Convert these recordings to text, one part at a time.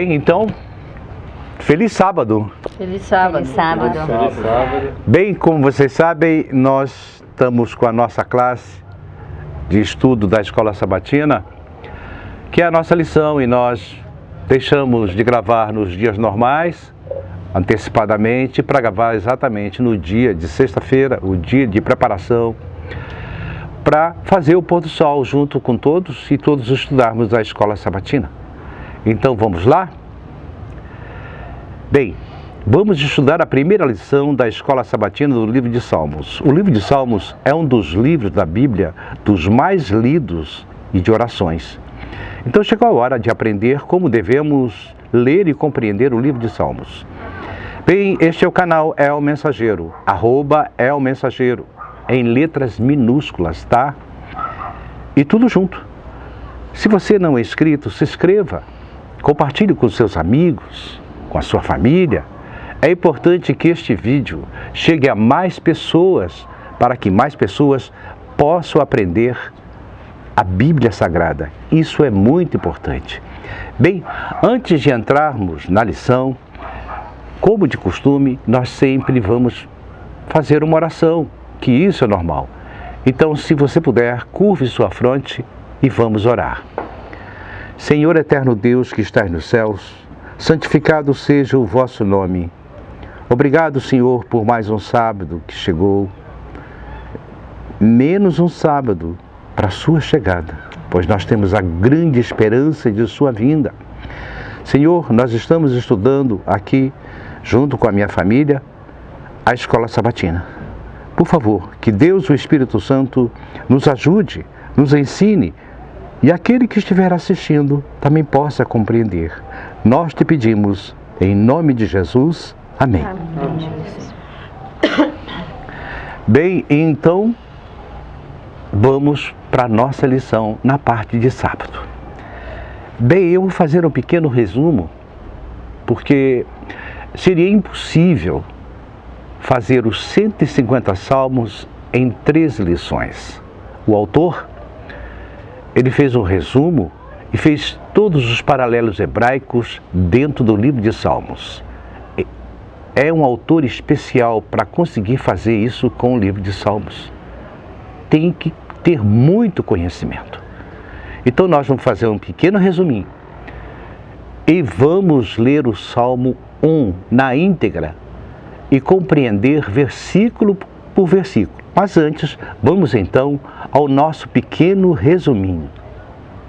Bem, então, feliz sábado. Feliz sábado. Feliz sábado. Feliz sábado. Bem, como vocês sabem, nós estamos com a nossa classe de estudo da Escola Sabatina, que é a nossa lição, e nós deixamos de gravar nos dias normais, antecipadamente, para gravar exatamente no dia de sexta-feira, o dia de preparação, para fazer o pôr do sol junto com todos e todos estudarmos a Escola Sabatina. Então vamos lá? Bem, vamos estudar a primeira lição da Escola Sabatina do livro de Salmos. O livro de Salmos é um dos livros da Bíblia dos mais lidos e de orações. Então chegou a hora de aprender como devemos ler e compreender o livro de Salmos. Bem, este é o canal El Mensageiro, @ElMensageiro, em letras minúsculas, tá? E tudo junto. Se você não é inscrito, se inscreva, compartilhe com seus amigos, com a sua família. É importante que este vídeo chegue a mais pessoas, para que mais pessoas possam aprender a Bíblia Sagrada. Isso é muito importante. Bem, antes de entrarmos na lição, como de costume, nós sempre vamos fazer uma oração, que isso é normal. Então, se você puder, curve sua fronte e vamos orar. Senhor eterno Deus que estás nos céus, santificado seja o vosso nome. Obrigado, Senhor, por mais um sábado que chegou, menos um sábado para a sua chegada, pois nós temos a grande esperança de sua vinda. Senhor, nós estamos estudando aqui, junto com a minha família, a Escola Sabatina. Por favor, que Deus, o Espírito Santo, nos ajude, nos ensine, e aquele que estiver assistindo também possa compreender. Nós te pedimos, em nome de Jesus. Amém. Amém. Bem, então, vamos para a nossa lição na parte de sábado. Bem, eu vou fazer um pequeno resumo, porque seria impossível fazer os 150 salmos em 3 lições. O autor, ele fez um resumo e fez todos os paralelos hebraicos dentro do livro de Salmos. É um autor especial para conseguir fazer isso com o livro de Salmos. Tem que ter muito conhecimento. Então nós vamos fazer um pequeno resuminho e vamos ler o Salmo 1 na íntegra e compreender versículo por versículo. Mas antes, vamos então ao nosso pequeno resuminho,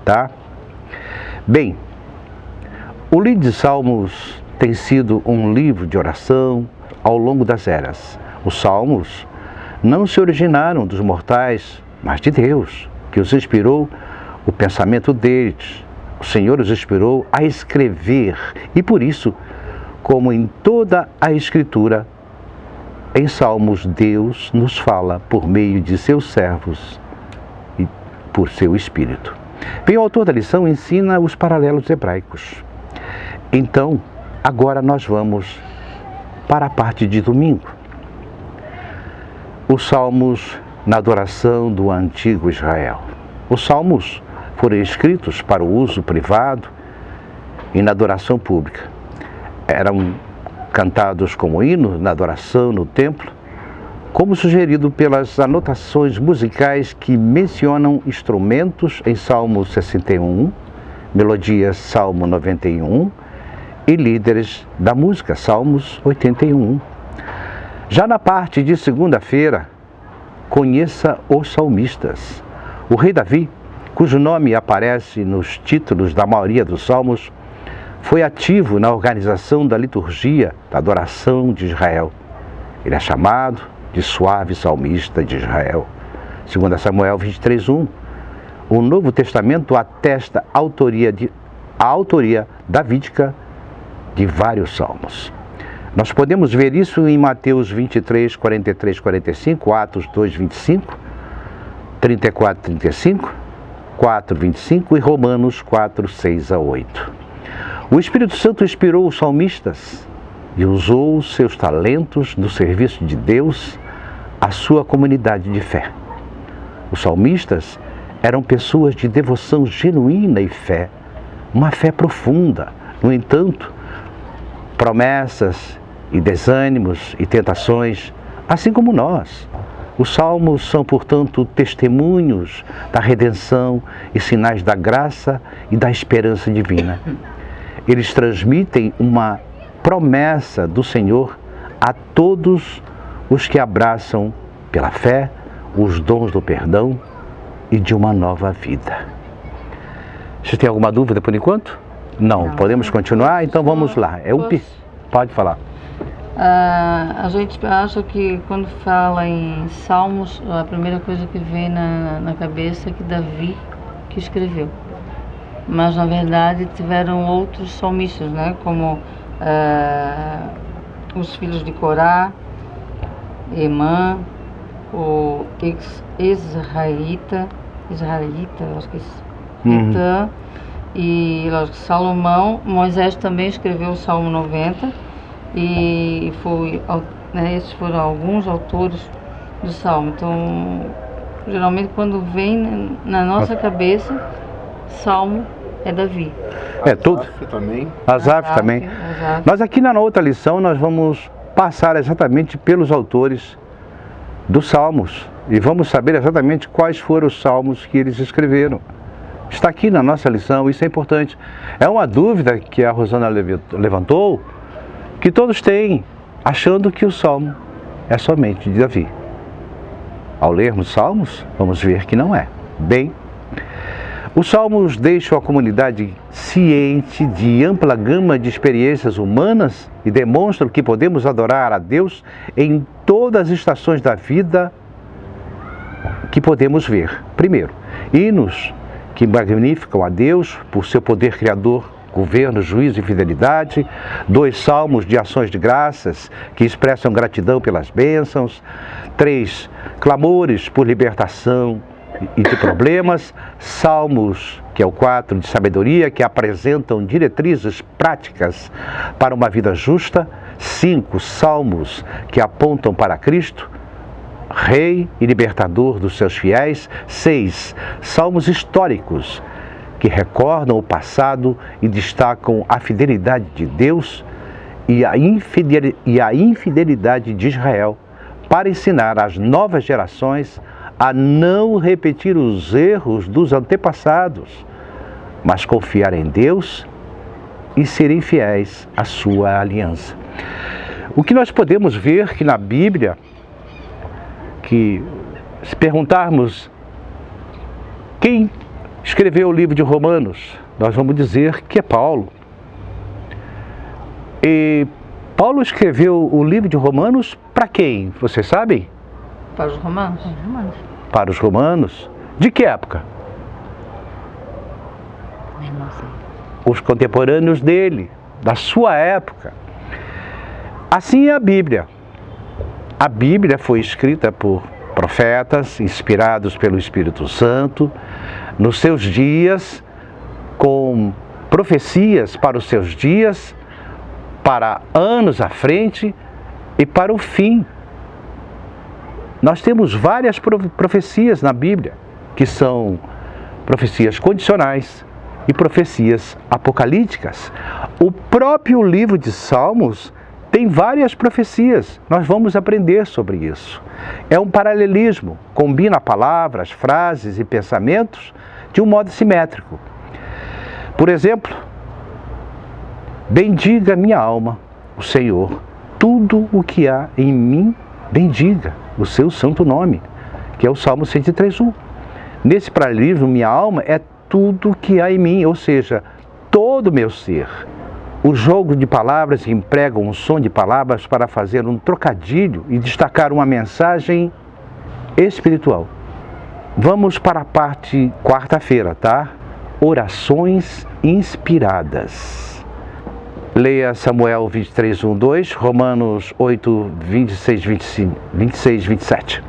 tá? Bem, o livro de Salmos tem sido um livro de oração ao longo das eras. Os Salmos não se originaram dos mortais, mas de Deus, que os inspirou o pensamento deles. O Senhor os inspirou a escrever, e por isso, como em toda a Escritura, em Salmos, Deus nos fala por meio de seus servos e por seu Espírito. Bem, o autor da lição ensina os paralelos hebraicos. Então, agora nós vamos para a parte de domingo. Os Salmos na adoração do antigo Israel. Os Salmos foram escritos para o uso privado e na adoração pública. Eram cantados como hinos na adoração no templo, como sugerido pelas anotações musicais que mencionam instrumentos em Salmo 61, melodias Salmo 91 e líderes da música Salmos 81. Já na parte de segunda-feira, conheça os salmistas. O rei Davi, cujo nome aparece nos títulos da maioria dos salmos, foi ativo na organização da liturgia da adoração de Israel. Ele é chamado de suave salmista de Israel. 2 Samuel 23:1. O Novo Testamento atesta a autoria davídica de vários salmos. Nós podemos ver isso em Mateus 23, 43, 45, Atos 2, 25, 34, 35, 4, 25 e Romanos 4, 6 a 8. O Espírito Santo inspirou os salmistas e usou os seus talentos no serviço de Deus à sua comunidade de fé. Os salmistas eram pessoas de devoção genuína e fé, uma fé profunda, No entanto, promessas e desânimos e tentações, assim como nós. Os salmos são, portanto, testemunhos da redenção e sinais da graça e da esperança divina. Eles transmitem uma promessa do Senhor a todos os que abraçam pela fé os dons do perdão e de uma nova vida. Você tem alguma dúvida por enquanto? Não. Podemos continuar? Então vamos lá. Pode falar. A gente acha que quando fala em Salmos, a primeira coisa que vem na cabeça é que Davi que escreveu. Mas na verdade tiveram outros salmistas, né? Como os filhos de Corá, Emã, o Israelita, acho que é Etã, e lógico, Salomão. Moisés também escreveu o Salmo 90. E esses foram alguns autores do Salmo. Então, geralmente quando vem na nossa cabeça, Salmo é Davi. Tudo. Asaf também. Asaf. Mas aqui na outra lição nós vamos passar exatamente pelos autores dos Salmos e vamos saber exatamente quais foram os salmos que eles escreveram. Está aqui na nossa lição, isso é importante. É uma dúvida que a Rosana levantou, que todos têm, achando que o Salmo é somente de Davi. Ao lermos Salmos, vamos ver que não é. Bem, os Salmos deixam a comunidade ciente de ampla gama de experiências humanas e demonstram que podemos adorar a Deus em todas as estações da vida que podemos ver. Primeiro, hinos que magnificam a Deus por seu poder criador, governo, juízo e fidelidade. 2 salmos de ações de graças que expressam gratidão pelas bênçãos. 3 clamores por libertação e de problemas. Salmos, que é o 4, de sabedoria, que apresentam diretrizes práticas para uma vida justa. 5 salmos que apontam para Cristo, Rei e libertador dos seus fiéis. 6 salmos históricos que recordam o passado e destacam a fidelidade de Deus e a infidelidade de Israel, para ensinar às novas gerações a não repetir os erros dos antepassados, mas confiar em Deus e serem fiéis à sua aliança. O que nós podemos ver que na Bíblia, que se perguntarmos quem escreveu o livro de Romanos, nós vamos dizer que é Paulo. E Paulo escreveu o livro de Romanos para quem? Vocês sabem? Para os romanos. Para os romanos. De que época? Os contemporâneos dele, da sua época. Assim é a Bíblia. A Bíblia foi escrita por profetas, inspirados pelo Espírito Santo, nos seus dias, com profecias para os seus dias, para anos à frente e para o fim. Nós temos várias profecias na Bíblia, que são profecias condicionais e profecias apocalípticas. O próprio livro de Salmos tem várias profecias, nós vamos aprender sobre isso. É um paralelismo, combina palavras, frases e pensamentos de um modo simétrico. Por exemplo, bendiga minha alma, o Senhor, tudo o que há em mim, bendiga o seu santo nome, que é o Salmo 103:1. Nesse paralelismo, minha alma é tudo o que há em mim, ou seja, todo o meu ser. O jogo de palavras emprega um som de palavras para fazer um trocadilho e destacar uma mensagem espiritual. Vamos para a parte quarta-feira, tá? Orações inspiradas. Leia Samuel 23:1-2, Romanos 8, 26, 27.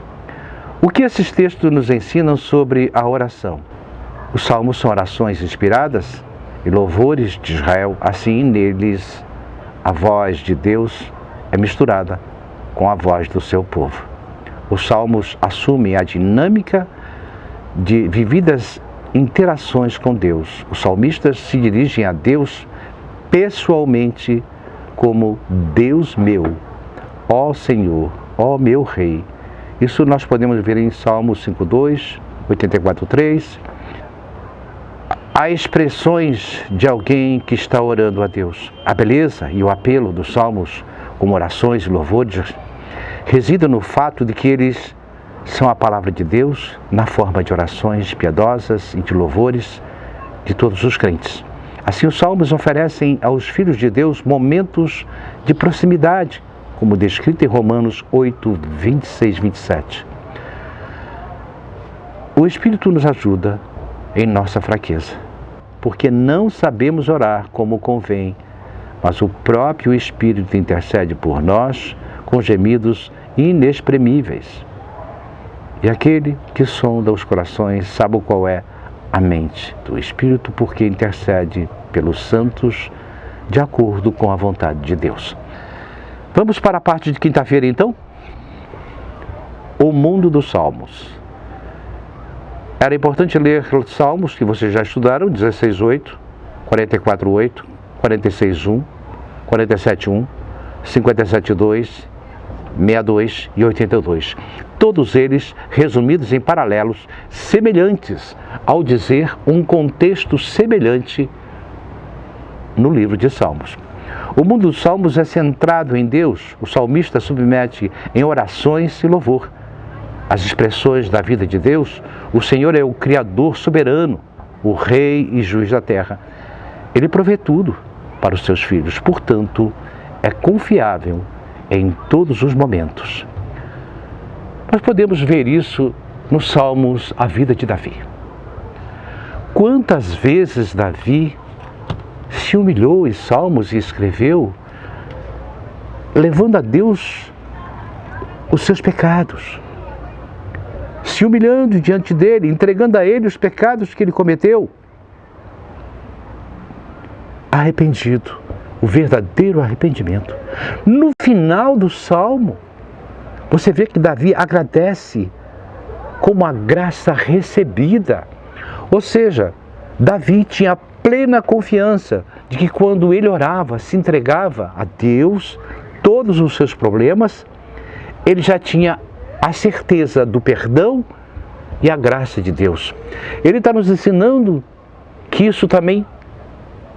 O que esses textos nos ensinam sobre a oração? Os salmos são orações inspiradas e louvores de Israel, assim neles a voz de Deus é misturada com a voz do seu povo. Os salmos assumem a dinâmica de vividas interações com Deus. Os salmistas se dirigem a Deus pessoalmente como Deus meu, ó Senhor, ó meu Rei. Isso nós podemos ver em Salmos 5:2, 84:3. Há expressões de alguém que está orando a Deus. A beleza e o apelo dos salmos, como orações e louvores, reside no fato de que eles são a palavra de Deus na forma de orações piedosas e de louvores de todos os crentes. Assim, os salmos oferecem aos filhos de Deus momentos de proximidade, como descrito em Romanos 8, 26, 27. O Espírito nos ajuda em nossa fraqueza, porque não sabemos orar como convém, mas o próprio Espírito intercede por nós com gemidos inexprimíveis. E aquele que sonda os corações sabe qual é a mente do Espírito, porque intercede pelos santos de acordo com a vontade de Deus. Vamos para a parte de quinta-feira, então? O mundo dos Salmos. Era importante ler os Salmos que vocês já estudaram, 16:8, 44:8, 46:1, 47:1, 57:2, 62 e 82. Todos eles resumidos em paralelos semelhantes, ao dizer um contexto semelhante no livro de Salmos. O mundo dos Salmos é centrado em Deus. O salmista submete em orações e louvor as expressões da vida de Deus. O Senhor é o Criador soberano, o Rei e Juiz da terra. Ele provê tudo para os seus filhos, portanto, é confiável em todos os momentos. Nós podemos ver isso nos Salmos, a vida de Davi. Quantas vezes Davi se humilhou em Salmos e escreveu, levando a Deus os seus pecados, se humilhando diante dele, entregando a ele os pecados que ele cometeu. Arrependido, o verdadeiro arrependimento. No final do Salmo, você vê que Davi agradece como a graça recebida. Ou seja, Davi tinha plena confiança de que quando ele orava, se entregava a Deus, todos os seus problemas, ele já tinha a certeza do perdão e a graça de Deus. Ele está nos ensinando que isso também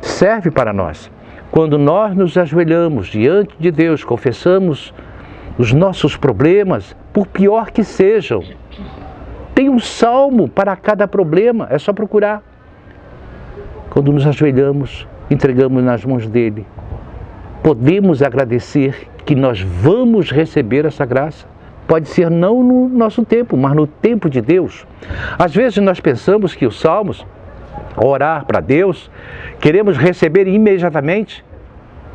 serve para nós. Quando nós nos ajoelhamos diante de Deus, confessamos os nossos problemas, por pior que sejam, tem um salmo para cada problema, é só procurar. Quando nos ajoelhamos, entregamos nas mãos dele, podemos agradecer que nós vamos receber essa graça. Pode ser não no nosso tempo, mas no tempo de Deus. Às vezes nós pensamos que os salmos, orar para Deus, queremos receber imediatamente,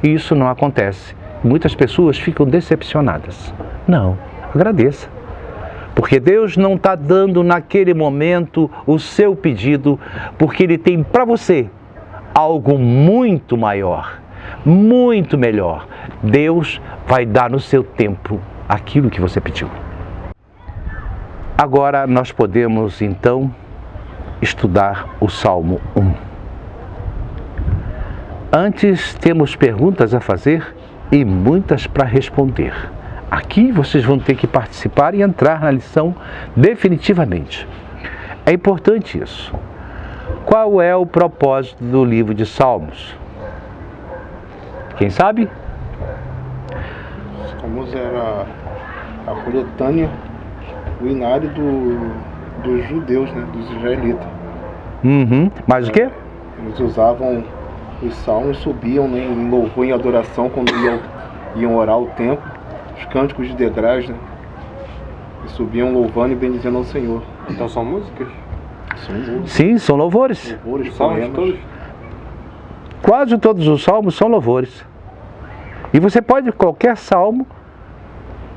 e isso não acontece. Muitas pessoas ficam decepcionadas. Não, agradeça. Porque Deus não está dando naquele momento o seu pedido, porque Ele tem para você algo muito maior, muito melhor. Deus vai dar no seu tempo aquilo que você pediu. Agora nós podemos então estudar o Salmo 1. Antes temos perguntas a fazer e muitas para responder. Aqui vocês vão ter que participar e entrar na lição definitivamente. É importante isso. Qual é o propósito do livro de Salmos? Quem sabe? Salmos era a coletânea, o inário dos judeus, né, dos israelitas. Mais o quê? Eles usavam os salmos, subiam, né, em louvor e adoração quando iam orar o templo. Os cânticos de degraus, né? E subiam louvando e bendizendo ao Senhor. Então são músicas? São músicas. Sim, são louvores. Louvores, Salmos poemas. todos? Quase todos os salmos são louvores. E você pode, qualquer salmo,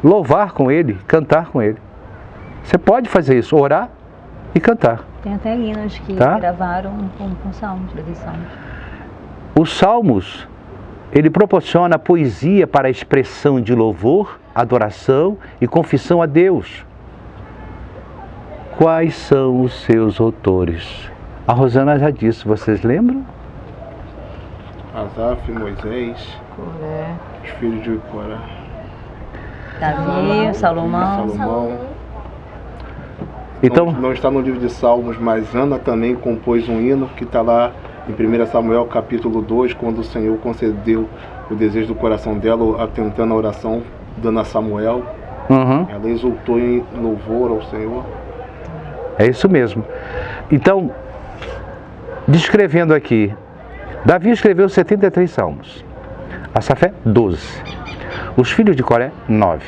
louvar com ele, cantar com ele. Você pode fazer isso, orar e cantar. Tem até hinos que gravaram com salmos, desses salmos. Os salmos, ele proporciona poesia para a expressão de louvor, adoração e confissão a Deus. Quais são os seus autores? A Rosana já disse, vocês lembram? Asaf, Moisés, Coré. os filhos de Coré, Davi, Salomão. Então, não está no livro de Salmos, mas Ana também compôs um hino que está lá em 1 Samuel capítulo 2, quando o Senhor concedeu o desejo do coração dela, atentando a oração dando a Samuel. Ela exultou em louvor ao Senhor. É isso mesmo. Então, descrevendo aqui, Davi escreveu 73 salmos, Asafé 12, os filhos de Coré 9,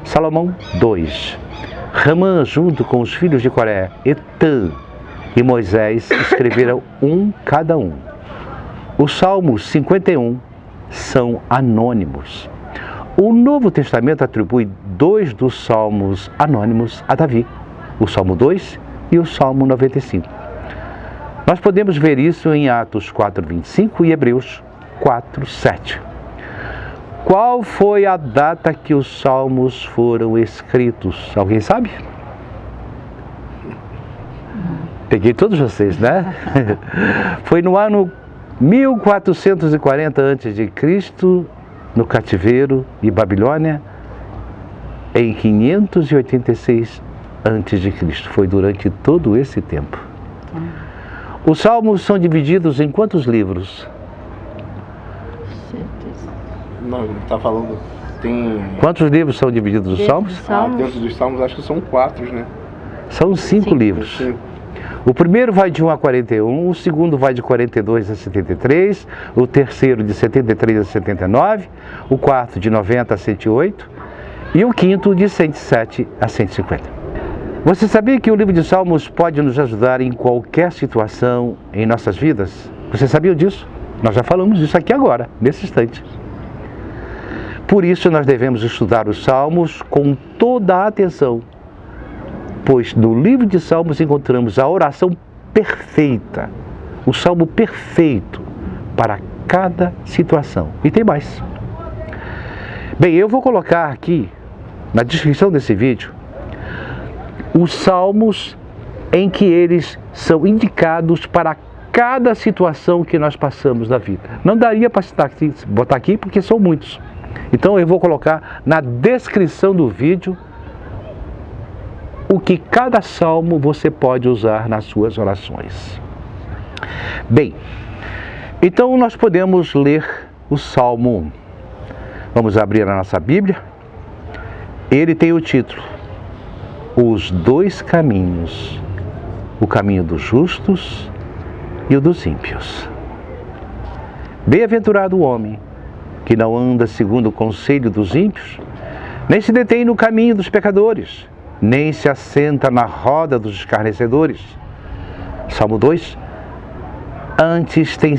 Salomão 2, Ramã junto com os filhos de Coré, Etã e Moisés escreveram cada um. Os salmos 51 são anônimos. O Novo Testamento atribui 2 dos salmos anônimos a Davi, o Salmo 2 e o Salmo 95. Nós podemos ver isso em Atos 4:25 e Hebreus 4:7. Qual foi a data que os salmos foram escritos? Alguém sabe? Peguei todos vocês, né? Foi no ano 1440 a.C., no cativeiro de Babilônia, em 586 a.C. Foi durante todo esse tempo. Os salmos são divididos em quantos livros? Não, está falando, tem... Quantos livros são divididos os salmos? Dentro dos salmos acho que são 4, né? São 5 livros. 5. O primeiro vai de 1 a 41, o segundo vai de 42 a 73, o terceiro de 73 a 79, o quarto de 90 a 108 e o quinto de 107 a 150. Você sabia que o livro de Salmos pode nos ajudar em qualquer situação em nossas vidas? Você sabia disso? Nós já falamos disso aqui agora, nesse instante. Por isso nós devemos estudar os Salmos com toda a atenção, pois no livro de Salmos encontramos a oração perfeita, o salmo perfeito para cada situação. E tem mais. Bem, eu vou colocar aqui na descrição desse vídeo os salmos em que eles são indicados para cada situação que nós passamos na vida. Não daria para botar aqui porque são muitos. Então eu vou colocar na descrição do vídeo o que cada salmo você pode usar nas suas orações. Bem, então nós podemos ler o Salmo 1. Vamos abrir a nossa Bíblia. Ele tem o título: Os dois caminhos, o caminho dos justos e o dos ímpios. Bem-aventurado o homem que não anda segundo o conselho dos ímpios, nem se detém no caminho dos pecadores, nem se assenta na roda dos escarnecedores. Salmo 2. Antes tem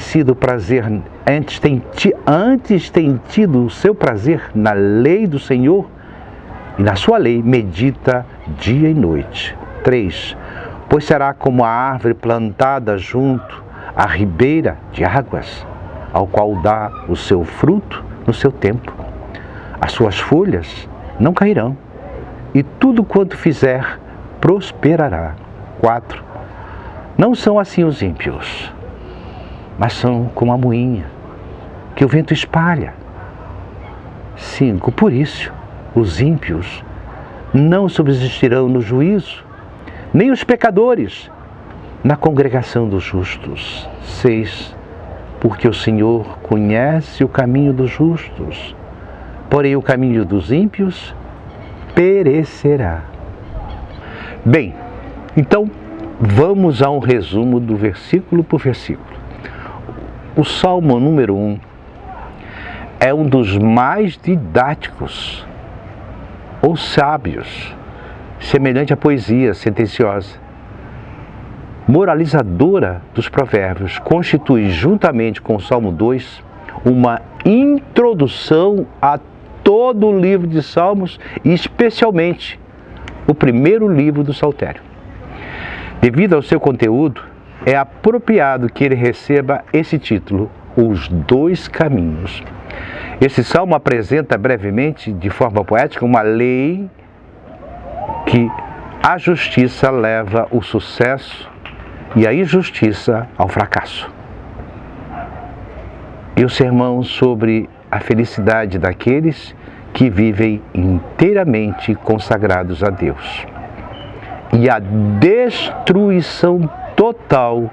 tido o seu prazer na lei do Senhor, e na sua lei medita dia e noite. 3. Pois será como a árvore plantada junto à ribeira de águas, ao qual dá o seu fruto no seu tempo. As suas folhas não cairão, e tudo quanto fizer prosperará. 4. Não são assim os ímpios, mas são como a moinha que o vento espalha. 5. Por isso, os ímpios não subsistirão no juízo, nem os pecadores na congregação dos justos. 6. Porque o Senhor conhece o caminho dos justos, porém o caminho dos ímpios perecerá. Bem, então vamos a um resumo do versículo por versículo. O Salmo número 1 é um dos mais didáticos ou sábios, semelhante à poesia sentenciosa, moralizadora dos provérbios. Constitui, juntamente com o Salmo 2, uma introdução a todo o livro de Salmos e especialmente o primeiro livro do Saltério. Devido ao seu conteúdo, é apropriado que ele receba esse título, Os Dois Caminhos. Esse salmo apresenta brevemente, de forma poética, uma lei que a justiça leva ao sucesso e a injustiça ao fracasso. e o sermão sobre a felicidade daqueles que vivem inteiramente consagrados a Deus e a destruição total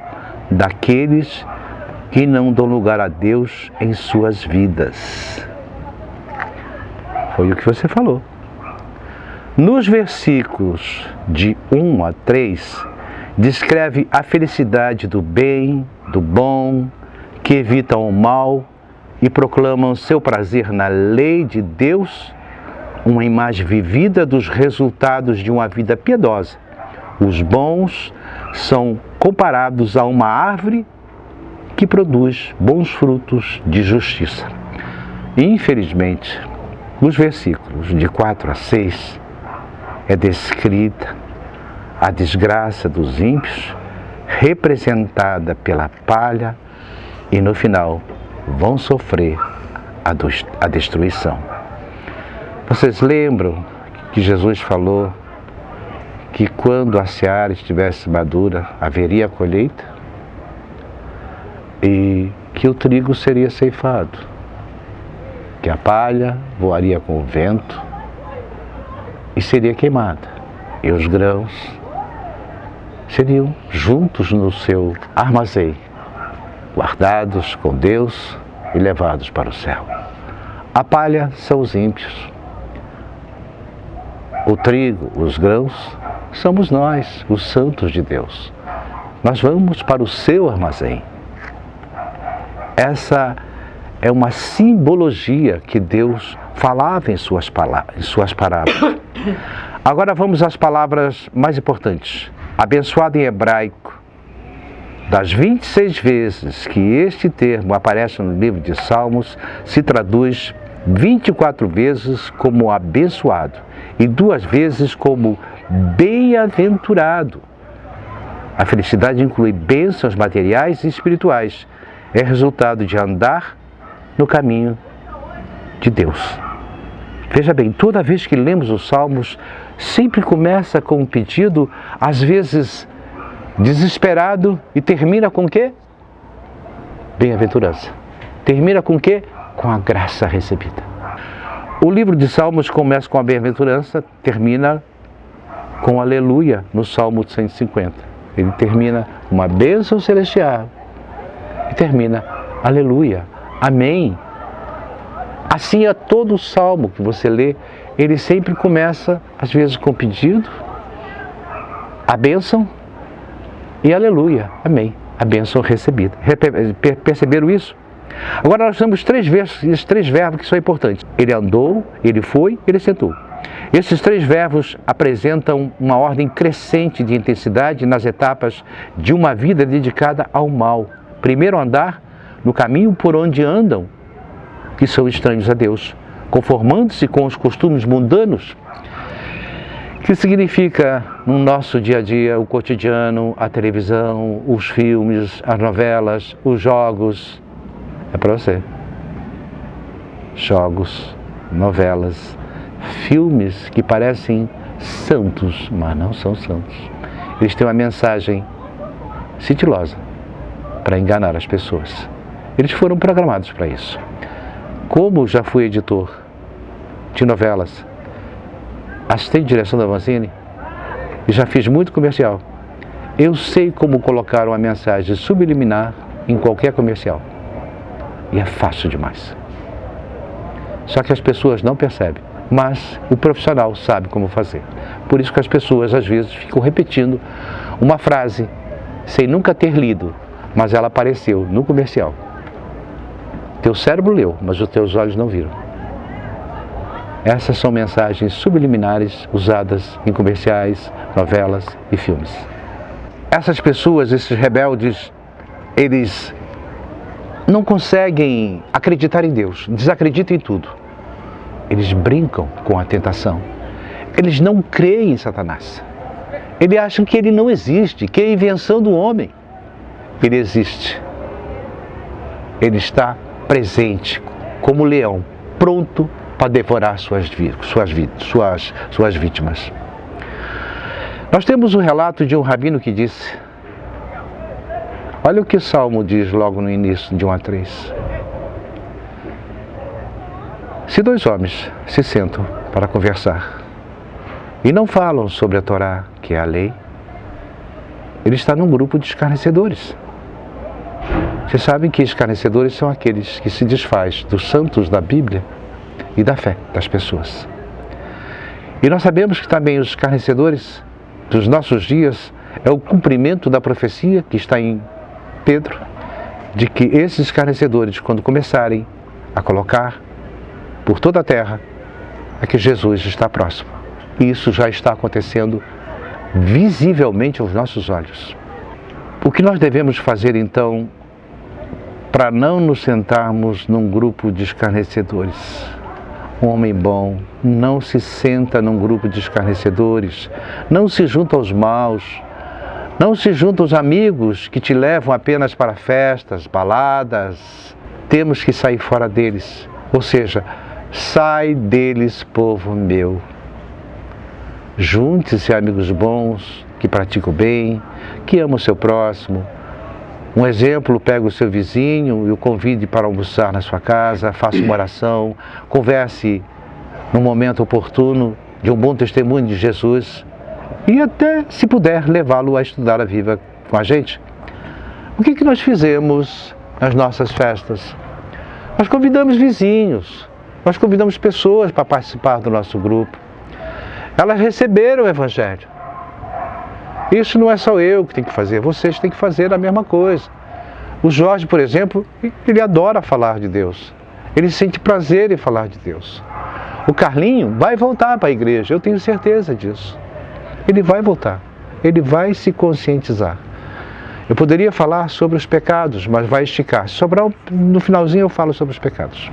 daqueles que não dão lugar a Deus em suas vidas. Foi o que você falou. Nos versículos de 1 a 3, descreve a felicidade do bem, do bom, que evitam o mal e proclamam seu prazer na lei de Deus, uma imagem vivida dos resultados de uma vida piedosa. Os bons são comparados a uma árvore que produz bons frutos de justiça. Infelizmente, nos versículos de 4 a 6, é descrita a desgraça dos ímpios, representada pela palha, e no final vão sofrer a destruição. Vocês lembram que Jesus falou que quando a seara estivesse madura, haveria a colheita? E que o trigo seria ceifado, que a palha voaria com o vento e seria queimada, e os grãos seriam juntos no seu armazém, guardados com Deus e levados para o céu. A palha são os ímpios, o trigo, os grãos, somos nós, os santos de Deus. Nós vamos para o seu armazém. Essa é uma simbologia que Deus falava em suas parábolas. Agora vamos às palavras mais importantes. Abençoado em hebraico, das 26 vezes que este termo aparece no livro de Salmos, se traduz 24 vezes como abençoado e 2 vezes como bem-aventurado. A felicidade inclui bênçãos materiais e espirituais. É resultado de andar no caminho de Deus. Veja bem, toda vez que lemos os Salmos, sempre começa com um pedido, às vezes desesperado, e termina com o quê? Bem-aventurança. Termina com o quê? Com a graça recebida. O livro de Salmos começa com a bem-aventurança, termina com aleluia no Salmo 150. Ele termina uma bênção celestial e termina aleluia, amém. Assim é todo o salmo que você lê, ele sempre começa, às vezes, com pedido, a bênção e aleluia, amém, a bênção recebida. Perceberam isso? Agora nós temos esses 3 verbos que são importantes. Ele andou, ele foi, ele sentou. Esses 3 verbos apresentam uma ordem crescente de intensidade nas etapas de uma vida dedicada ao mal. Primeiro, andar no caminho por onde andam, que são estranhos a Deus, conformando-se com os costumes mundanos, que significa no nosso dia a dia, o cotidiano, a televisão, os filmes, as novelas, os jogos. É para você. Jogos, novelas, filmes que parecem santos, mas não são santos. Eles têm uma mensagem sigilosa para enganar as pessoas. Eles foram programados para isso. Como já fui editor de novelas, assistente de direção da Vancini, e já fiz muito comercial, eu sei como colocar uma mensagem subliminar em qualquer comercial. E é fácil demais. Só que as pessoas não percebem, mas o profissional sabe como fazer. Por isso que as pessoas, às vezes, ficam repetindo uma frase sem nunca ter lido, mas ela apareceu no comercial. Teu cérebro leu, mas os teus olhos não viram. Essas são mensagens subliminares usadas em comerciais, novelas e filmes. Essas pessoas, esses rebeldes, eles não conseguem acreditar em Deus, desacreditam em tudo. Eles brincam com a tentação. Eles não creem em Satanás. Eles acham que ele não existe, que é invenção do homem. Ele existe. Ele está presente como leão, pronto para devorar suas vítimas. Nós temos um relato de um rabino que disse, olha o que o Salmo diz logo no início, de 1 a 3. Se dois homens se sentam para conversar e não falam sobre a Torá, que é a lei, ele está num grupo de escarnecedores. Vocês sabem que escarnecedores são aqueles que se desfazem dos santos da Bíblia e da fé das pessoas. E nós sabemos que também os escarnecedores dos nossos dias é o cumprimento da profecia que está em Pedro, de que esses escarnecedores, quando começarem a colocar por toda a terra, é que Jesus está próximo. E isso já está acontecendo visivelmente aos nossos olhos. O que nós devemos fazer então para não nos sentarmos num grupo de escarnecedores? Um homem bom não se senta num grupo de escarnecedores, não se junta aos maus, não se junta aos amigos que te levam apenas para festas, baladas. Temos que sair fora deles, ou seja, sai deles, povo meu. Junte-se a amigos bons, que praticam o bem, que amam o seu próximo. Um exemplo, pega o seu vizinho e o convide para almoçar na sua casa, faça uma oração, converse no momento oportuno de um bom testemunho de Jesus e até, se puder, levá-lo a estudar a Viva com a gente. O que nós fizemos nas nossas festas? Nós convidamos vizinhos, nós convidamos pessoas para participar do nosso grupo. Elas receberam o Evangelho. Isso não é só eu que tenho que fazer, vocês têm que fazer a mesma coisa. O Jorge, por exemplo, ele adora falar de Deus. Ele sente prazer em falar de Deus. O Carlinho vai voltar para a igreja, eu tenho certeza disso. Ele vai voltar, ele vai se conscientizar. Eu poderia falar sobre os pecados, mas vai esticar. Se sobrar, no finalzinho eu falo sobre os pecados.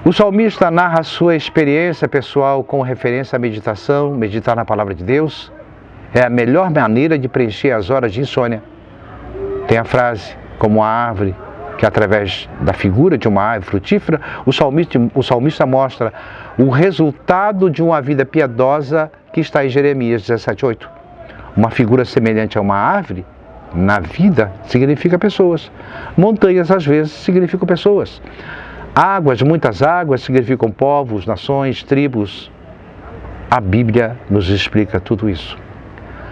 O salmista narra a sua experiência pessoal com referência à meditação, meditar na palavra de Deus. É a melhor maneira de preencher as horas de insônia. Tem a frase, como a árvore, que através da figura de uma árvore frutífera, o salmista mostra o resultado de uma vida piedosa que está em Jeremias 17:8. Uma figura semelhante a uma árvore, na vida, significa pessoas. Montanhas, às vezes, significam pessoas. Águas, muitas águas, significam povos, nações, tribos. A Bíblia nos explica tudo isso.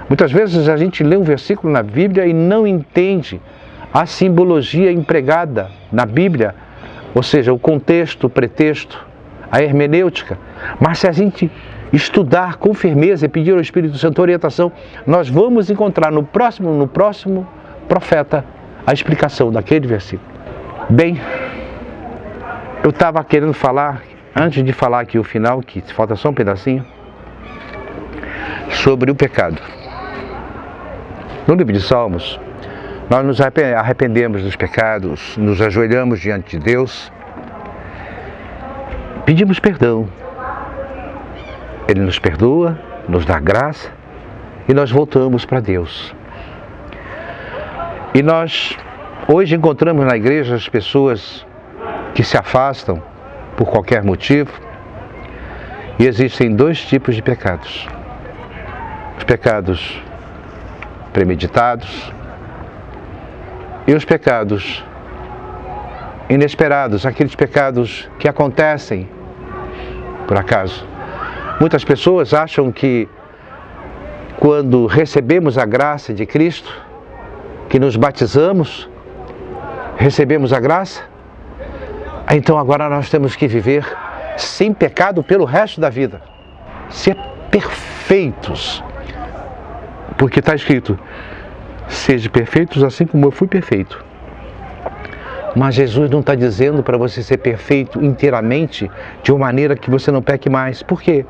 Muitas vezes a gente lê um versículo na Bíblia e não entende a simbologia empregada na Bíblia, ou seja, o contexto, o pretexto, a hermenêutica. Mas se a gente estudar com firmeza e pedir ao Espírito Santo orientação, nós vamos encontrar no próximo profeta a explicação daquele versículo. Bem, eu estava querendo falar, antes de falar aqui o final, que falta só um pedacinho, sobre o pecado. No livro de Salmos, nós nos arrependemos dos pecados, nos ajoelhamos diante de Deus, pedimos perdão. Ele nos perdoa, nos dá graça e nós voltamos para Deus. E nós hoje encontramos na igreja as pessoas que se afastam por qualquer motivo e existem dois tipos de pecados. Os pecados premeditados e os pecados inesperados, aqueles pecados que acontecem por acaso. Muitas pessoas acham que quando recebemos a graça de Cristo, que nos batizamos, recebemos a graça, então agora nós temos que viver sem pecado pelo resto da vida, ser perfeitos. Porque está escrito, sejam perfeitos assim como eu fui perfeito. Mas Jesus não está dizendo para você ser perfeito inteiramente, de uma maneira que você não peque mais. Por quê?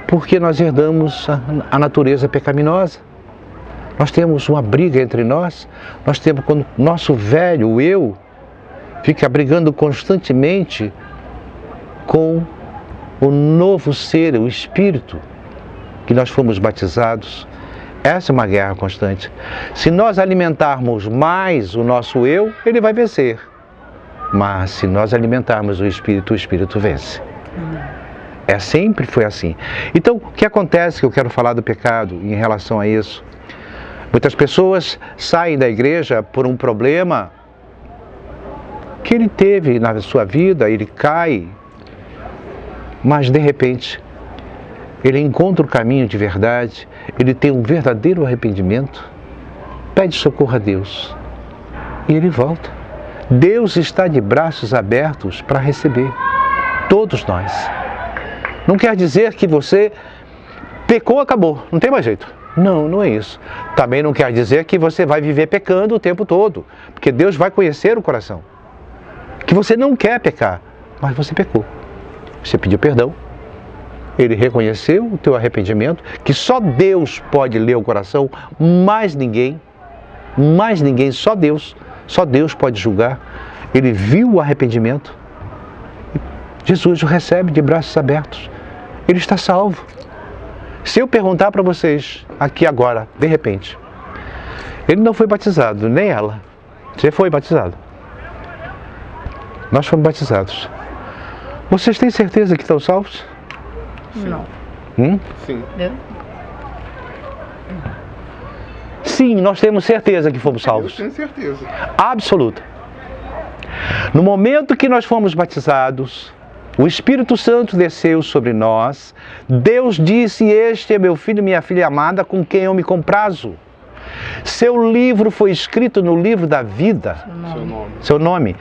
Porque nós herdamos a natureza pecaminosa. Nós temos uma briga entre nós. Nós temos, quando nosso velho, o eu, fica brigando constantemente com o novo ser, o Espírito, que nós fomos batizados. Essa é uma guerra constante. Se nós alimentarmos mais o nosso eu, ele vai vencer. Mas se nós alimentarmos o Espírito vence. Sempre foi assim. Então, o que acontece, que eu quero falar do pecado em relação a isso? Muitas pessoas saem da igreja por um problema que ele teve na sua vida, ele cai mas de repente ele encontra o caminho de verdade, ele tem um verdadeiro arrependimento, pede socorro a Deus e ele volta. Deus está de braços abertos para receber todos nós. Não quer dizer que você pecou, acabou, não tem mais jeito. Não, não é isso. Também não quer dizer que você vai viver pecando o tempo todo, porque Deus vai conhecer o coração. Que você não quer pecar, mas você pecou. Você pediu perdão, Ele reconheceu o teu arrependimento, que só Deus pode ler o coração, mais ninguém, só Deus pode julgar. Ele viu o arrependimento, Jesus o recebe de braços abertos, ele está salvo. Se eu perguntar para vocês, aqui agora, de repente, ele não foi batizado, nem ela, você foi batizado, nós fomos batizados, vocês têm certeza que estão salvos? Não. Sim. Sim, nós temos certeza que fomos salvos. Eu tenho certeza. Absoluta. No momento que nós fomos batizados, o Espírito Santo desceu sobre nós. Deus disse: este é meu filho e minha filha amada, com quem eu me comprazo. Seu livro foi escrito no livro da vida. Seu nome.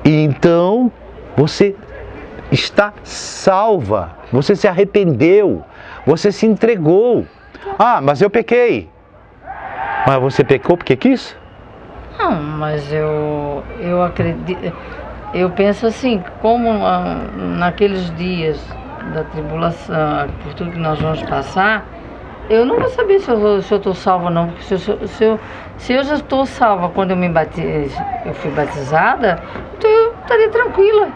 E então, você está salva. Você se arrependeu. Você se entregou. Ah, mas eu pequei. Mas você pecou porque quis? Não, mas eu acredito, eu penso assim, como naqueles dias da tribulação, por tudo que nós vamos passar, eu não vou saber se eu estou salva ou não, porque se eu já estou salva quando eu fui batizada, então eu estaria tranquila.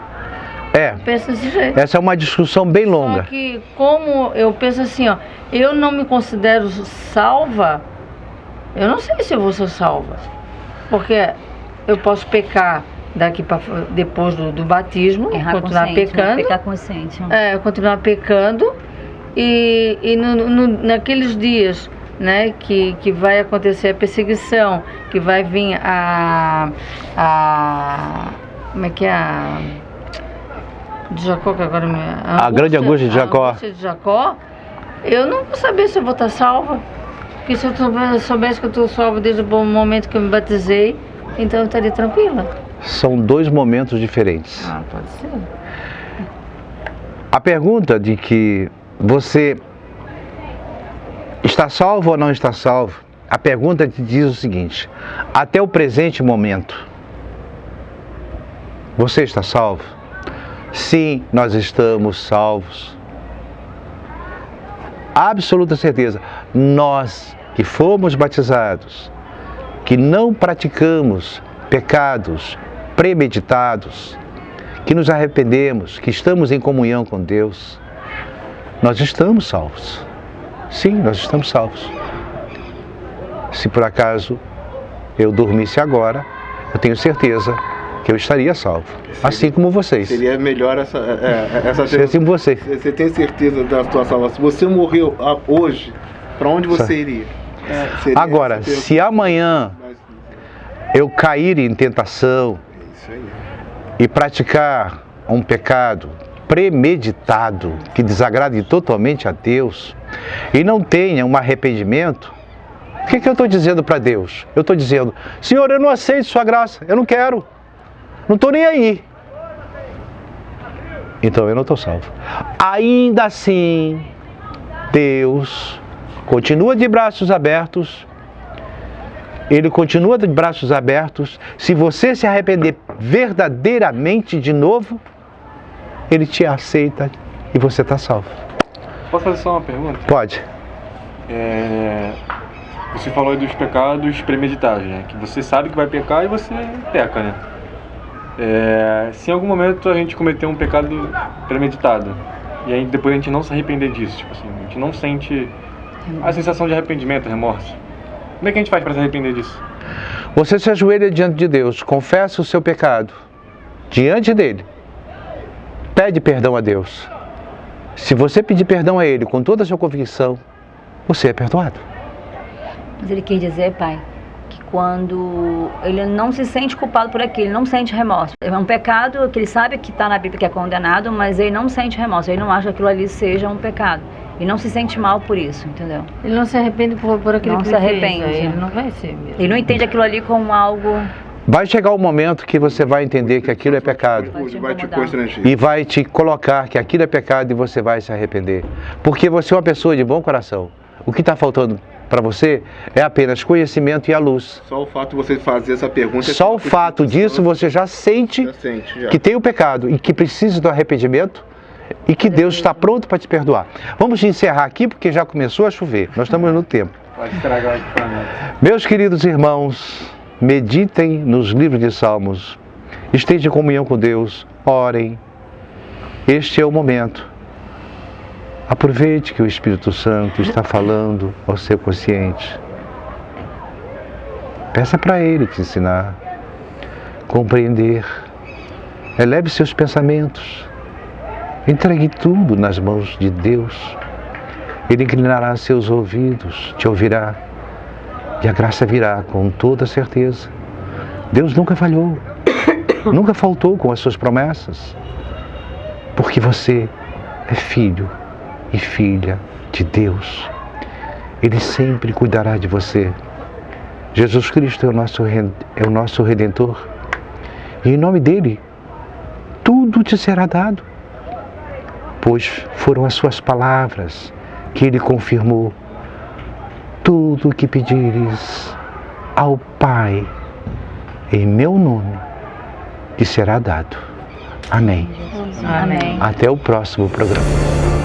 Eu penso desse jeito. Essa é uma discussão bem longa. Só que como eu penso assim, ó, eu não me considero salva, eu não sei se eu vou ser salva. Porque eu posso pecar daqui para depois do batismo, continuar pecando. Pecar consciente. Continuar pecando e naqueles dias, né, que vai acontecer a perseguição, que vai vir como é que é de Jacó, que agora a grande angústia de Jacó. A angústia de Jacó, eu não vou saber se eu vou estar salva. Porque se eu soubesse que eu estou salva desde o momento que eu me batizei, então eu estaria tranquila. São dois momentos diferentes. Ah, pode ser. A pergunta de que você está salvo ou não está salvo, a pergunta te diz o seguinte: até o presente momento, você está salvo? Sim, nós estamos salvos. Absoluta certeza. Nós que fomos batizados, que não praticamos pecados premeditados, que nos arrependemos, que estamos em comunhão com Deus, nós estamos salvos. Sim, nós estamos salvos. Se por acaso eu dormisse agora, eu tenho certeza que eu estaria salvo, assim como vocês. Seria melhor essa assim como vocês. Você tem certeza da sua salvação? Se você morreu hoje, para onde você iria? Agora, se amanhã eu cair em tentação e praticar um pecado premeditado que desagrade totalmente a Deus e não tenha um arrependimento, o que eu estou dizendo para Deus? Eu estou dizendo: Senhor, eu não aceito sua graça, eu não quero. Não estou nem aí. Então eu não estou salvo. Ainda assim, Deus continua de braços abertos. Ele continua de braços abertos. Se você se arrepender verdadeiramente de novo, Ele te aceita e você está salvo. Posso fazer só uma pergunta? Pode. Você falou aí dos pecados premeditados, né? Que você sabe que vai pecar e você peca, né? Se em algum momento a gente cometer um pecado premeditado e aí depois a gente não se arrepender disso, tipo assim, a gente não sente a sensação de arrependimento, remorso, como é que a gente faz para se arrepender disso? Você se ajoelha diante de Deus, confessa o seu pecado diante dele, pede perdão a Deus. Se você pedir perdão a Ele com toda a sua convicção, você é perdoado. Mas ele quer dizer, Pai, que quando ele não se sente culpado por aquilo, ele não sente remorso. É um pecado que ele sabe que está na Bíblia que é condenado, mas ele não sente remorso, ele não acha que aquilo ali seja um pecado. E não se sente mal por isso, entendeu? Ele não se arrepende por aquilo Não que se ele arrepende. fez, ele não vai ser mesmo. Ele não entende aquilo ali como algo... Vai chegar um momento que você vai entender que aquilo é pecado. Vai te constranger. E vai te colocar que aquilo é pecado e você vai se arrepender. Porque você é uma pessoa de bom coração. O que está faltando para você é apenas conhecimento e a luz. Só o fato de você fazer essa pergunta... Só o fato disso você já sente que tem o pecado e que precisa do arrependimento e que Deus está pronto para te perdoar. Vamos encerrar aqui porque já começou a chover. Nós estamos no tempo. Pode estragar o equipamento. Meus queridos irmãos, meditem nos livros de Salmos, estejam em comunhão com Deus, orem. Este é o momento. Aproveite que o Espírito Santo está falando ao seu consciente. Peça para Ele te ensinar, compreender. Eleve seus pensamentos. Entregue tudo nas mãos de Deus. Ele inclinará seus ouvidos, te ouvirá. E a graça virá com toda certeza. Deus nunca falhou, nunca faltou com as suas promessas, porque você é filho e filha de Deus. Ele sempre cuidará de você. Jesus Cristo é o nosso Redentor. E em nome dele, tudo te será dado, pois foram as suas palavras que ele confirmou. Tudo o que pedires ao Pai, em meu nome, te será dado. Amém. Amém. Até o próximo programa.